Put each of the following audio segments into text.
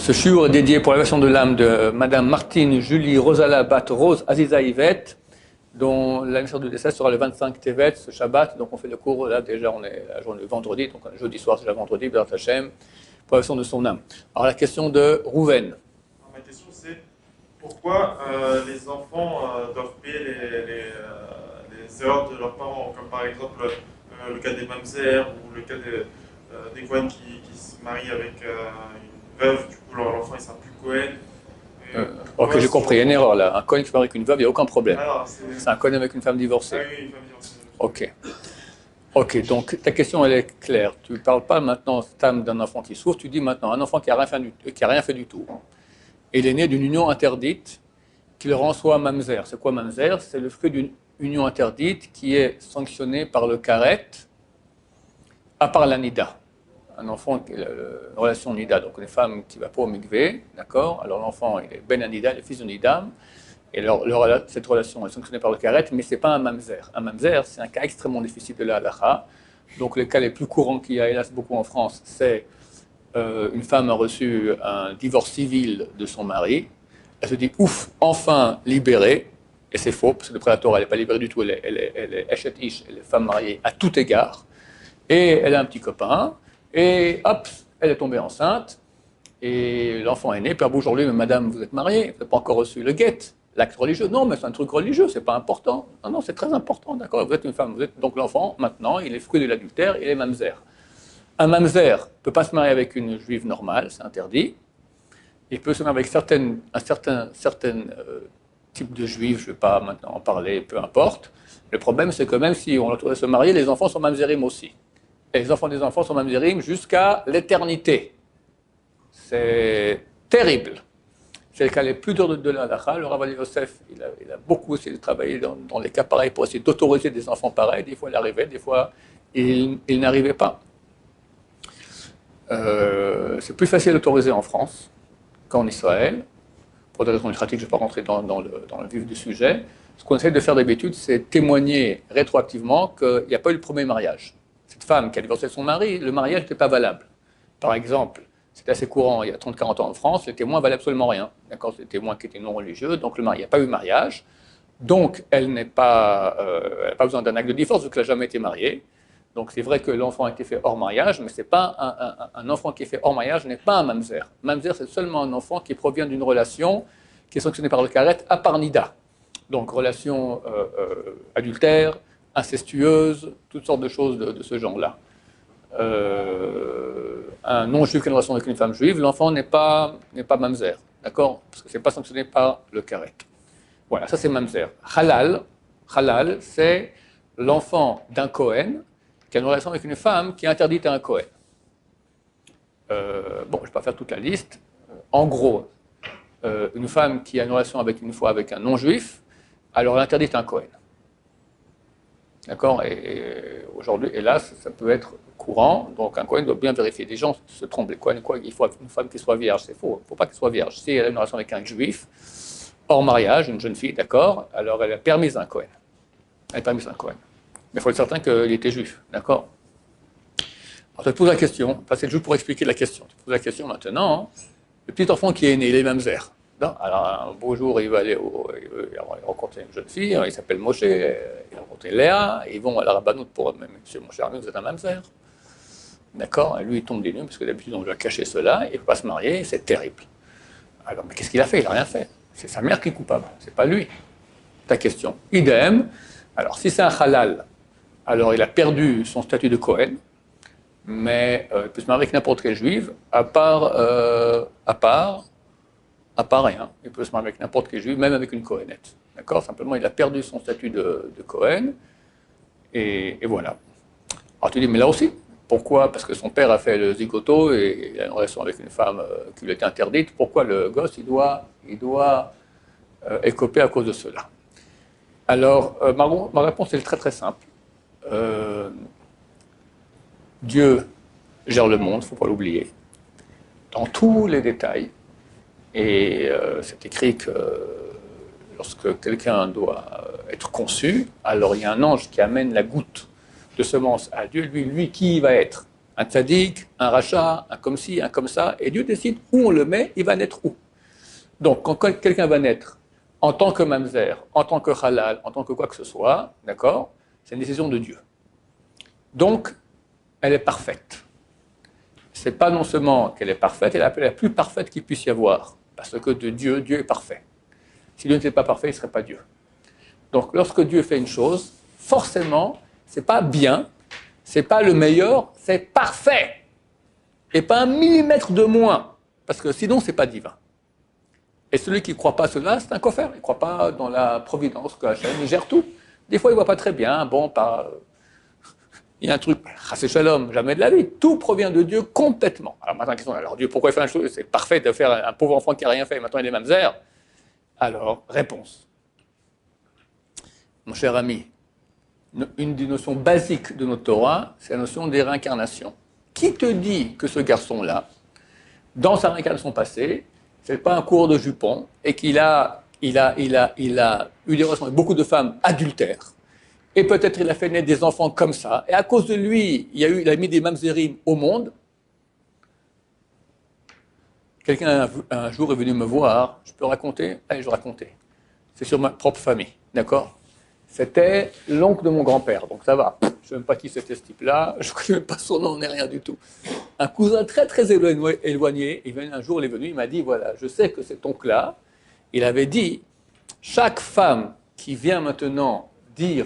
Ce shiur est dédié pour la version de l'âme de Madame Martine Julie Rosala Bat Rose Aziza Yvette, dont l'anniversaire de décès sera le 25 Tevet, ce Shabbat. Donc on fait le cours, là déjà on est la journée vendredi, donc jeudi soir c'est la vendredi, Bézat Hashem, pour la version de son âme. Alors la question de Rouven. Ma question c'est pourquoi les enfants doivent payer les erreurs de leurs parents, comme par exemple le cas des mamzères ou le cas des Cohen qui se marient avec une veuve, du coup l'enfant il ne sera plus Cohen. Ok, j'ai compris, il y a une erreur là. Un Cohen qui se marie avec une veuve, il n'y a aucun problème. C'est un Cohen avec une femme divorcée. Ah oui, une femme divorcée. Ok. Ok, donc ta question elle est claire. Tu ne parles pas maintenant d'un enfant qui souffre, tu dis maintenant un enfant qui n'a rien fait du tout. Et il est né d'une union interdite qui le rend soit mamzer. C'est quoi mamzer? C'est le fruit d'une union interdite qui est sanctionnée par le karet, à part la nida. Un enfant, une relation nida, donc une femme qui va pas au mikvé, d'accord? Alors l'enfant, il est ben nida, le fils de nidam, et cette relation est sanctionnée par le karet, mais c'est pas un mamzer. Un mamzer, c'est un cas extrêmement difficile de la halacha. Donc les cas les plus courants qu'il y a, hélas, beaucoup en France, c'est une femme a reçu un divorce civil de son mari, elle se dit ouf, enfin libérée, et c'est faux, parce que le prédateur, elle n'est pas libérée du tout, elle est eshet ish, elle est femme mariée à tout égard, et elle a un petit copain, et hop, elle est tombée enceinte, et l'enfant est né, puis aujourd'hui, mais madame, vous êtes mariée, vous n'avez pas encore reçu le guet, l'acte religieux. Non, mais c'est un truc religieux, c'est pas important. Non, non, c'est très important, d'accord, vous êtes une femme, donc l'enfant, maintenant, il est fruit de l'adultère, il est mamzer. Un mamzer ne peut pas se marier avec une juive normale, c'est interdit. Il peut se marier avec un certain type de juifs, je ne vais pas maintenant en parler, peu importe. Le problème, c'est que même si on l'autorise se marier, les enfants sont mamzerim aussi. Et les enfants des enfants sont mamzerim jusqu'à l'éternité. C'est terrible. C'est le cas les plus durs de la halakha. Le Rav Alia Yosef, il a beaucoup essayé de travailler dans les cas pareils pour essayer d'autoriser des enfants pareils. Des fois, il arrivait, des fois, il n'arrivait pas. C'est plus facile d'autoriser en France qu'en Israël. Pour des raisons pratiques, je ne vais pas rentrer dans le vif du sujet. Ce qu'on essaie de faire d'habitude, c'est témoigner rétroactivement qu'il n'y a pas eu le premier mariage. Cette femme qui a divorcé son mari, le mariage n'était pas valable. Par exemple, c'est assez courant, il y a 30-40 ans en France, les témoins ne valaient absolument rien. D'accord, c'est des témoins qui étaient non religieux, donc il n'y a pas eu de mariage. Donc elle n'a pas besoin d'un acte de divorce, vu qu'elle n'a jamais été mariée. Donc c'est vrai que l'enfant a été fait hors mariage, mais c'est pas un enfant qui est fait hors mariage n'est pas un mamzer. Mamzer, c'est seulement un enfant qui provient d'une relation qui est sanctionnée par le karet à part nida. Donc relation adultère, incestueuse, toutes sortes de choses de ce genre-là. Un non-juif qui a une relation avec une femme juive, l'enfant n'est pas mamzer, d'accord? Parce que c'est pas sanctionné par le karet. Voilà, ça c'est mamzer. Halal, c'est l'enfant d'un Kohen qui a une relation avec une femme qui est interdite à un Kohen. Bon, je ne vais pas faire toute la liste. En gros, une femme qui a une relation avec un non-juif, alors elle est interdite à un Kohen. D'accord? Et aujourd'hui, hélas, ça peut être courant, donc un Kohen doit bien vérifier. Des gens se trompent, les Kohen, il faut une femme qui soit vierge, c'est faux, il ne faut pas qu'elle soit vierge. Si elle a une relation avec un juif, hors mariage, une jeune fille, d'accord, alors elle est permise à un Kohen. Elle est permise à un Kohen. Mais il faut être certain qu'il était juif, d'accord? Alors tu te poses la question, c'est juste pour expliquer la question. Tu te poses la question maintenant, le petit enfant qui est né, il est mamzer. Alors un beau jour, il va rencontrer une jeune fille, il s'appelle Moshe, il va rencontrer Léa, ils vont à la rabbanout pour eux-mêmes. Monsieur mon cher ami, vous êtes un mamzer. D'accord? Et lui, il tombe des nues, parce que d'habitude, on lui a caché cela, il ne peut pas se marier, c'est terrible. Alors, mais qu'est-ce qu'il a fait? Il n'a rien fait. C'est sa mère qui est coupable, c'est pas lui. Ta question. Idem. Alors, si c'est un halal, alors il a perdu son statut de Kohen, mais il peut se marier avec n'importe quelle juive, à part rien. Il peut se marier avec n'importe quelle juive, même avec une Kohenette. D'accord? Simplement, il a perdu son statut de Kohen, et voilà. Alors tu dis, mais là aussi, pourquoi? Parce que son père a fait le zigoto et il a une relation avec une femme qui lui était interdite. Pourquoi le gosse, il doit écoper à cause de cela? Alors, ma réponse est très très simple. Dieu gère le monde, il ne faut pas l'oublier, dans tous les détails. Et c'est écrit que lorsque quelqu'un doit être conçu, alors il y a un ange qui amène la goutte de semence à Dieu. Lui, qui il va être? Un tzaddik, un rachat, un comme ci, un comme ça, et Dieu décide où on le met, il va naître où. Donc, quand quelqu'un va naître en tant que mamzer, en tant que halal, en tant que quoi que ce soit, d'accord, c'est une décision de Dieu. Donc, elle est parfaite. C'est pas non seulement qu'elle est parfaite, elle est la plus parfaite qu'il puisse y avoir. Parce que de Dieu, Dieu est parfait. Si Dieu n'était pas parfait, il ne serait pas Dieu. Donc, lorsque Dieu fait une chose, forcément, c'est pas bien, c'est pas le meilleur, c'est parfait. Et pas un millimètre de moins. Parce que sinon, c'est pas divin. Et celui qui ne croit pas cela, c'est un coffre. Il ne croit pas dans la providence que Hachem, il gère tout. Des fois, il ne voit pas très bien. Bon, il y a un truc, chassé shalom, jamais de la vie. Tout provient de Dieu complètement. Alors maintenant, question, alors Dieu, pourquoi il fait une chose? C'est parfait de faire un pauvre enfant qui n'a rien fait, maintenant il est mamzer. Alors, réponse. Mon cher ami, une des notions basiques de notre Torah, c'est la notion des réincarnations. Qui te dit que ce garçon-là, dans sa réincarnation passée, c'est pas un cours de jupon et qu'il a eu des relations avec beaucoup de femmes adultères et peut-être il a fait naître des enfants comme ça et à cause de lui, il a mis des mamzerim au monde. Quelqu'un un jour est venu me voir, je peux raconter? Allez, je vais raconter. C'est sur ma propre famille, d'accord? C'était l'oncle de mon grand-père, donc ça va. Je ne sais même pas qui c'était ce type-là, je ne connais même pas son nom, ni rien du tout. Un cousin très très éloigné, un jour il est venu, il m'a dit, voilà, je sais que cet oncle-là, il avait dit, chaque femme qui vient maintenant dire,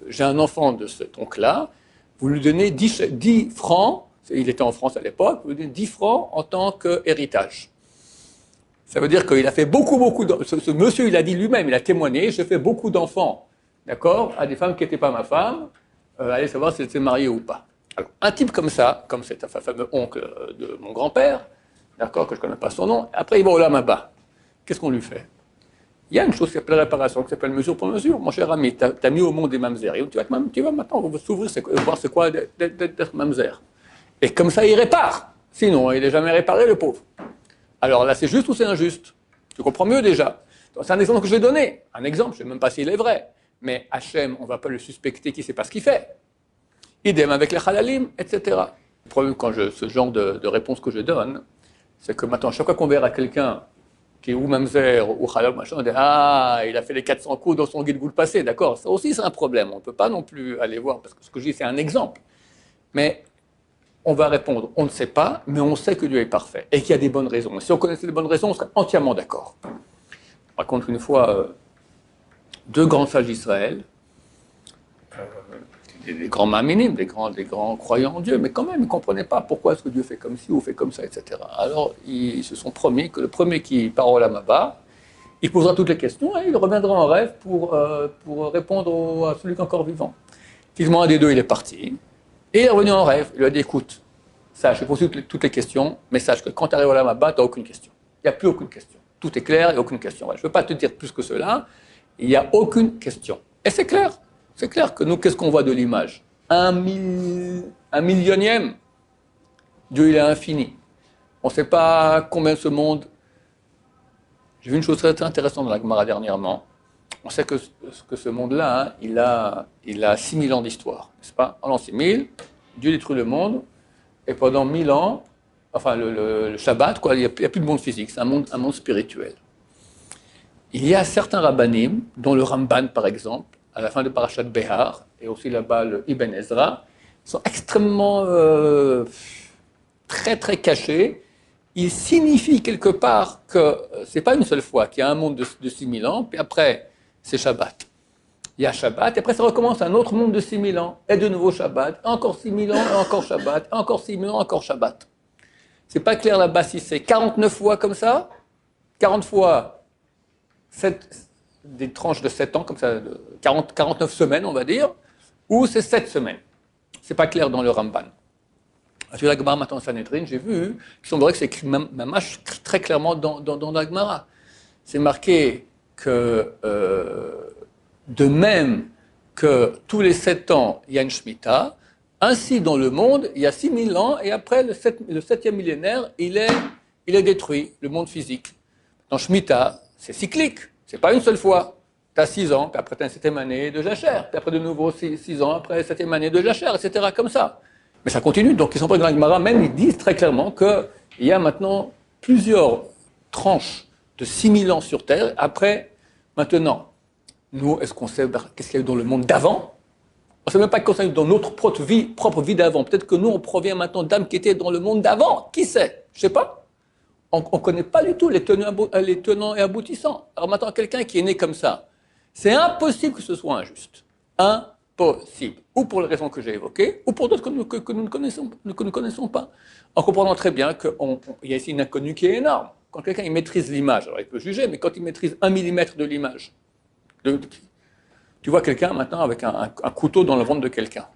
j'ai un enfant de cet oncle-là, vous lui donnez 10 francs, il était en France à l'époque, vous lui donnez 10 francs en tant qu'héritage. Ça veut dire qu'il a fait beaucoup ce monsieur, il a dit lui-même, il a témoigné, j'ai fait beaucoup d'enfants, d'accord, à des femmes qui n'étaient pas ma femme, allez savoir si elle s'est mariée ou pas. Alors, un type comme ça, comme c'est un fameux oncle de mon grand-père, d'accord, que je ne connais pas son nom, après il va au Lamaba. Qu'est-ce qu'on lui fait? Il y a une chose qui s'appelle réparation, qui s'appelle mesure pour mesure. Mon cher ami, tu as mis au monde des mamzer, tu vas maintenant s'ouvrir, voir c'est quoi d'être mamzer. Et comme ça, il répare. Sinon, il n'est jamais réparé, le pauvre. Alors là, c'est juste ou c'est injuste? Tu comprends mieux déjà. C'est un exemple que je vais donner. Un exemple, je ne sais même pas s'il est vrai. Mais Hachem, on ne va pas le suspecter qui ne sait pas ce qu'il fait. Idem avec les halalim, etc. Le problème quand ce genre de réponse que je donne, c'est que maintenant, chaque fois qu'on verra quelqu'un qui est ou mamzer ou halal, machin, on dit ah, il a fait les 400 coups dans son guide goût passé, d'accord? Ça aussi, c'est un problème. On ne peut pas non plus aller voir, parce que ce que je dis, c'est un exemple. Mais on va répondre, on ne sait pas, mais on sait que Dieu est parfait et qu'il y a des bonnes raisons. Et si on connaissait les bonnes raisons, on serait entièrement d'accord. Par contre, une fois, deux grands sages d'Israël, des grands maminim, des grands croyants en Dieu, mais quand même, ils ne comprenaient pas pourquoi est-ce que Dieu fait comme ci ou fait comme ça, etc. Alors, ils se sont promis que le premier qui part au Lamaba, il posera toutes les questions et il reviendra en rêve pour répondre à celui qui est encore vivant. Finalement, un des deux, il est parti. Et il est revenu en rêve, il lui a dit, écoute, sache, je pose toutes les questions, mais sache que quand tu arrives au Lamaba, tu n'as aucune question. Il n'y a plus aucune question. Tout est clair, il n'y a aucune question. Voilà. Je ne peux pas te dire plus que cela, il n'y a aucune question. Et c'est clair que nous, qu'est-ce qu'on voit de l'image? Un millionième. Dieu, il est infini. On ne sait pas combien ce monde... J'ai vu une chose très intéressante dans la Gemara dernièrement. On sait que ce monde-là, hein, il a 6000 ans d'histoire, n'est-ce pas? En l'an 6000, Dieu détruit le monde, et pendant 1000 ans, enfin le Shabbat, quoi, il n'y a plus de monde physique, c'est un monde spirituel. Il y a certains rabbanim, dont le Ramban par exemple, à la fin de Parashat Behar, et aussi là-bas le Ibn Ezra, sont extrêmement très très cachés. Ils signifient quelque part que ce n'est pas une seule fois qu'il y a un monde de 6000 ans, puis après, c'est Shabbat. Il y a Shabbat, et après ça recommence un autre monde de 6000 ans, et de nouveau Shabbat, encore 6000 ans, et encore Shabbat, et encore 6000 ans, encore Shabbat. C'est pas clair là-bas si c'est 49 fois comme ça, 40 fois des tranches de 7 ans, comme ça, 49 semaines, on va dire, ou c'est 7 semaines. C'est pas clair dans le Ramban. Sur la Gemara maintenant Sanhedrin, j'ai vu qu'il semblerait que c'est écrit très clairement dans la Gemara. C'est marqué que de même que tous les 7 ans, il y a une Shemitah, ainsi dans le monde, il y a 6000 ans, et après le 7e millénaire, il est détruit, le monde physique. Dans Shemitah, c'est cyclique, c'est pas une seule fois. Tu as 6 ans, puis après tu as une 7e année de jachère, puis après de nouveau 6 ans, après la 7e année de jachère, etc. comme ça. Mais ça continue. Donc, ils sont pas dans la Gemara, même ils disent très clairement qu'il y a maintenant plusieurs tranches de 6000 ans sur Terre. Après, maintenant, nous, est-ce qu'on sait qu'est-ce qu'il y a eu dans le monde d'avant? On ne sait même pas qu'est-ce qu'il y a eu dans notre propre vie d'avant. Peut-être que nous, on provient maintenant d'âmes qui étaient dans le monde d'avant. Qui sait? Je ne sais pas. On ne connaît pas du tout les tenants et aboutissants. Alors maintenant, quelqu'un qui est né comme ça, c'est impossible que ce soit injuste. Impossible. Ou pour les raisons que j'ai évoquées, ou pour d'autres que nous ne connaissons pas. En comprenant très bien qu'il y a ici une inconnue qui est énorme. Quand quelqu'un il maîtrise l'image, alors il peut juger, mais quand il maîtrise 1 millimètre de l'image, tu vois quelqu'un maintenant avec un couteau dans le ventre de quelqu'un.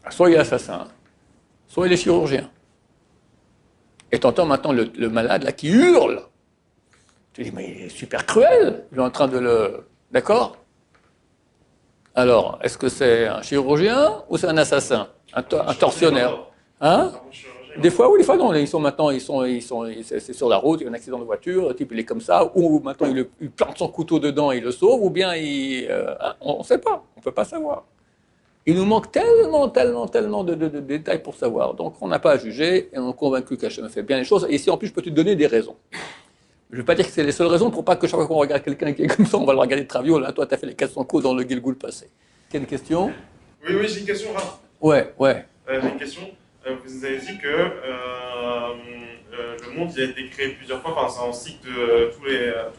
Soit il est assassin, soit il est chirurgien. Et tu entends maintenant le malade là qui hurle. Tu dis, mais il est super cruel. Il est en train de le... D'accord? Alors, est-ce que c'est un chirurgien ou c'est un assassin? Un tortionnaire? Hein? Des fois, oui, des fois non. Ils sont maintenant, c'est sur la route, il y a un accident de voiture, le type il est comme ça, ou maintenant il plante son couteau dedans et il le sauve, ou bien on ne sait pas, on ne peut pas savoir. Il nous manque tellement de détails pour savoir. Donc, on n'a pas à juger et on est convaincu qu'Hachem fait bien les choses. Et ici, en plus, je peux te donner des raisons. Je ne veux pas dire que c'est les seules raisons pour pas que chaque fois qu'on regarde quelqu'un qui est comme ça, on va le regarder de travers. Là, toi, tu as fait les 400 coups dans le Gilgoul passé. Quelle question? Oui, j'ai une question, Raph. Ouais. J'ai une question. Vous avez dit que le monde il a été créé plusieurs fois, enfin, c'est un cycle de tous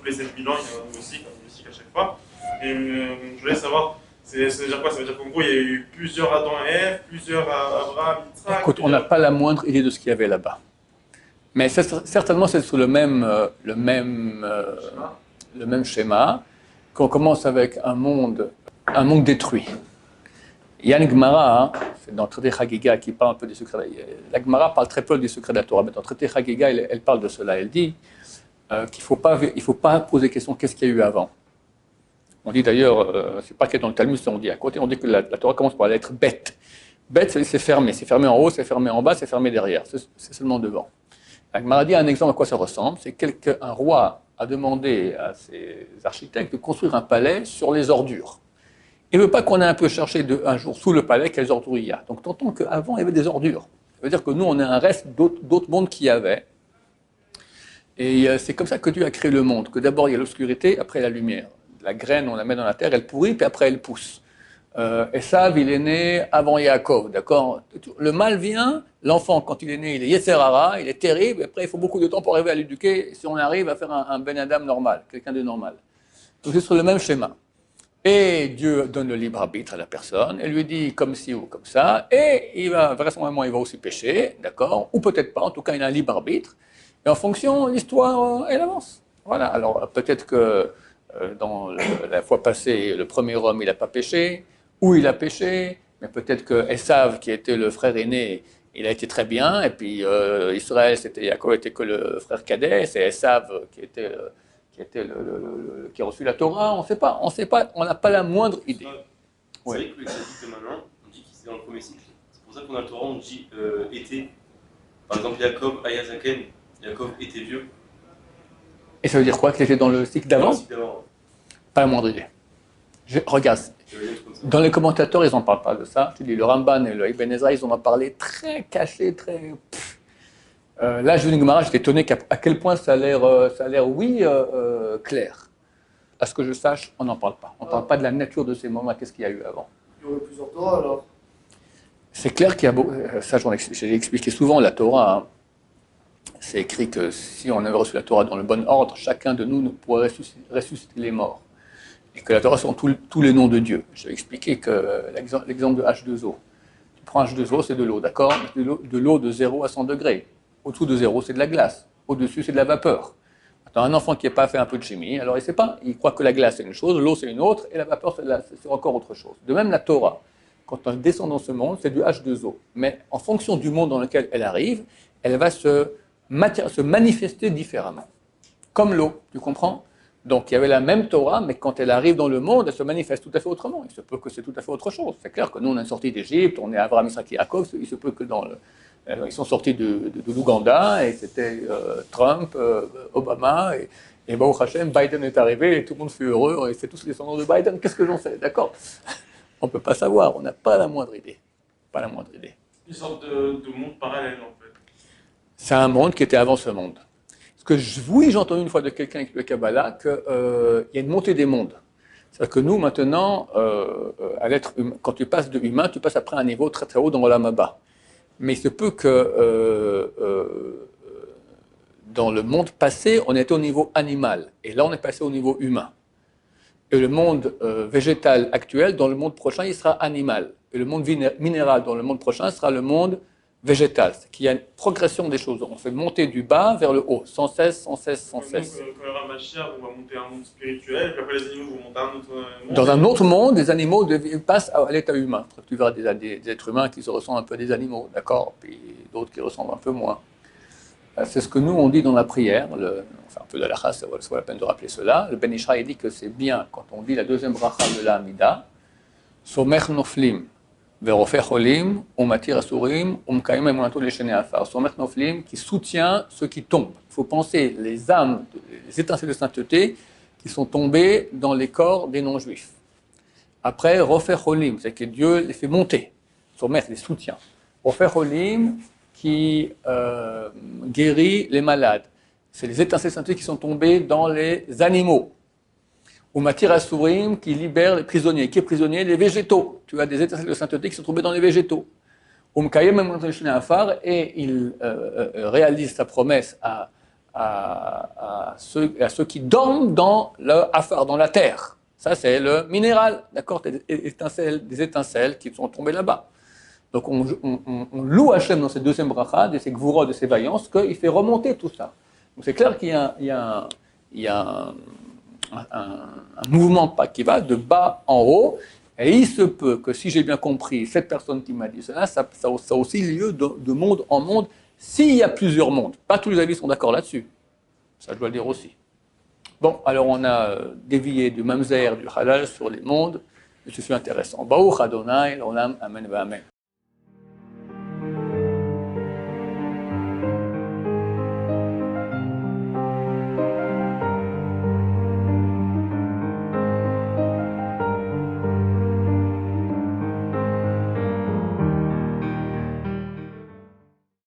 les 7000 ans, il y a un nouveau cycle à chaque fois. Et je voulais savoir. Ça veut dire quoi? Ça veut dire qu'en gros, il y a eu plusieurs Adam et Ève, plusieurs Abraham, Yitzhak... Écoute, on n'a pas la moindre idée de ce qu'il y avait là-bas. Mais certainement, c'est sur le même schéma, qu'on commence avec un monde détruit. Il y a une Gemara, c'est dans le traité Chagiga, qui parle un peu des secrets. La Gemara parle très peu des secrets de la Torah, mais dans le traité Chagiga, elle parle de cela. Elle dit qu'il ne faut pas poser question qu'est-ce qu'il y a eu avant. On dit d'ailleurs, c'est pas qu'il y a dans le Talmud, on dit à côté, on dit que la Torah commence par la lettre bête. Bête, c'est fermé en haut, c'est fermé en bas, c'est fermé derrière, c'est seulement devant. La Gemara dit un exemple à quoi ça ressemble, c'est qu'un roi a demandé à ses architectes de construire un palais sur les ordures. Il ne veut pas qu'on ait un peu cherché un jour sous le palais quelles ordures il y a. Donc t'entends qu'avant il y avait des ordures. Ça veut dire que nous on est un reste d'autres mondes qu'il y avait. Et c'est comme ça que Dieu a créé le monde, que d'abord il y a l'obscurité, après la lumière. La graine, on la met dans la terre, elle pourrit, puis après elle pousse. Esav, il est né avant Yaakov, d'accord? Le mal vient, l'enfant, quand il est né, il est Yetzer Hara, il est terrible, et après il faut beaucoup de temps pour arriver à l'éduquer, si on arrive à faire un Ben Adam normal, quelqu'un de normal. Donc c'est sur le même schéma. Et Dieu donne le libre arbitre à la personne, et lui dit comme ci ou comme ça, et vraisemblablement il va aussi pécher, d'accord? Ou peut-être pas, en tout cas il a un libre arbitre, et en fonction, l'histoire, elle avance. Voilà, alors peut-être que dans la fois passée, le premier homme, il n'a pas péché, ou il a péché, mais peut-être que Esav, qui était le frère aîné, il a été très bien, et puis Israël, Yaakov était que le frère cadet, c'est Esav qui a reçu la Torah, on ne sait pas, on n'a pas la moindre idée. C'est vrai que le tzaddik de maintenant, on dit qu'il était dans le premier cycle. C'est pour ça qu'on a le Torah, on dit était. Par exemple, Yaakov Ayazaken, Yaakov était vieux. Et ça veut dire quoi? Qu'il était dans le cycle d'avant? Pas la moindre idée. Regarde, dans les commentateurs, ils n'en parlent pas de ça. Je te dis, le Ramban et le Ibn Ezra, ils en ont parlé très caché, très... là, je dis Gemara, j'étais étonné à quel point ça a l'air, clair. À ce que je sache, on n'en parle pas. On ne parle pas de la nature de ces moments, qu'est-ce qu'il y a eu avant. Il y aurait plusieurs Torah, alors? C'est clair qu'il y a beaucoup... Ça, j'ai expliqué souvent, la Torah... Hein. C'est écrit que si on avait reçu la Torah dans le bon ordre, chacun de nous pourrait ressusciter les morts. Et que la Torah sont tous les noms de Dieu. Je vais expliquer que l'exemple de H2O. Tu prends H2O, c'est de l'eau, d'accord? De l'eau de 0 à 100 degrés. Au-dessous de 0, c'est de la glace. Au-dessus, c'est de la vapeur. Attends, un enfant qui n'a pas fait un peu de chimie, alors il ne sait pas. Il croit que la glace, c'est une chose, l'eau, c'est une autre, et la vapeur, c'est encore autre chose. De même, la Torah, quand on descend dans ce monde, c'est du H2O. Mais en fonction du monde dans lequel elle arrive, elle va se manifester différemment. Comme l'eau, tu comprends? Donc il y avait la même Torah, mais quand elle arrive dans le monde, elle se manifeste tout à fait autrement. Il se peut que c'est tout à fait autre chose. C'est clair que nous, on est sortis d'Égypte, on est Abraham, Isaac et Yaakov, il se peut que ils sont sortis de l'Ouganda, et c'était Trump, Obama, et Baruch Hashem, Biden est arrivé, et tout le monde fut heureux, et c'est tous les descendants de Biden. Qu'est-ce que j'en sais? D'accord? On ne peut pas savoir, on n'a pas la moindre idée. pas la moindre idée. Une sorte de monde parallèle, en fait. C'est un monde qui était avant ce monde. Oui, j'ai entendu une fois de quelqu'un avec le Kabbalah qu'il y a une montée des mondes. C'est-à-dire que nous, maintenant, à l'être humain, quand tu passes de humain, tu passes après un niveau très très haut dans l'Olam Haba. Mais il se peut que dans le monde passé, on était au niveau animal. Et là, on est passé au niveau humain. Et le monde végétal actuel, dans le monde prochain, il sera animal. Et le monde minéral, dans le monde prochain, sera le monde végétal. C'est qu'il y a une progression des choses. On fait monter du bas vers le haut, sans cesse, sans cesse, sans cesse. Donc, quand il y aura Mashiach, on va monter un monde spirituel, puis après les animaux vont monter un autre monde. Dans un autre monde, les animaux passent à l'état humain. Tu verras des êtres humains qui se ressemblent un peu à des animaux, d'accord? Puis d'autres qui ressemblent un peu moins. C'est ce que nous, on dit dans la prière. Enfin, un peu de la race, ça vaut la peine de rappeler cela. Le Ben Ishraï dit que c'est bien, quand on dit la deuxième bracha de la Hamida, Somech noflim, verofer cholim, umatir asurim, umkaim emunato leshene afar. Somech noflim, qui soutient ceux qui tombent. Il faut penser les âmes, les étincelles de sainteté qui sont tombées dans les corps des non-juifs. Après, rofer cholim, c'est que Dieu les fait monter. Somech les soutient. Rofer cholim, qui guérit les malades. C'est les étincelles saintes qui sont tombées dans les animaux. Ou Matir Asurim qui libère les prisonniers. Qui est prisonnier? Les végétaux. Tu as des étincelles de sainteté qui sont tombées dans les végétaux. Et il réalise sa promesse à ceux qui dorment dans le afar, dans la terre. Ça, c'est le minéral. D'accord? Des étincelles qui sont tombées là-bas. Donc on loue Hachem dans cette deuxième bracha, de ses gvurot, de ses vaillances, qu'il fait remonter tout ça. Donc c'est clair qu'il y a un mouvement qui va de bas en haut, et il se peut que si j'ai bien compris, cette personne qui m'a dit cela, ça a aussi lieu de monde en monde, s'il y a plusieurs mondes. Pas tous les avis sont d'accord là-dessus, ça je dois le dire aussi. Bon, alors on a dévié du mamzer, du halal sur les mondes, et ceci est intéressant. Baruch Adonai, l'olam, amen, amen.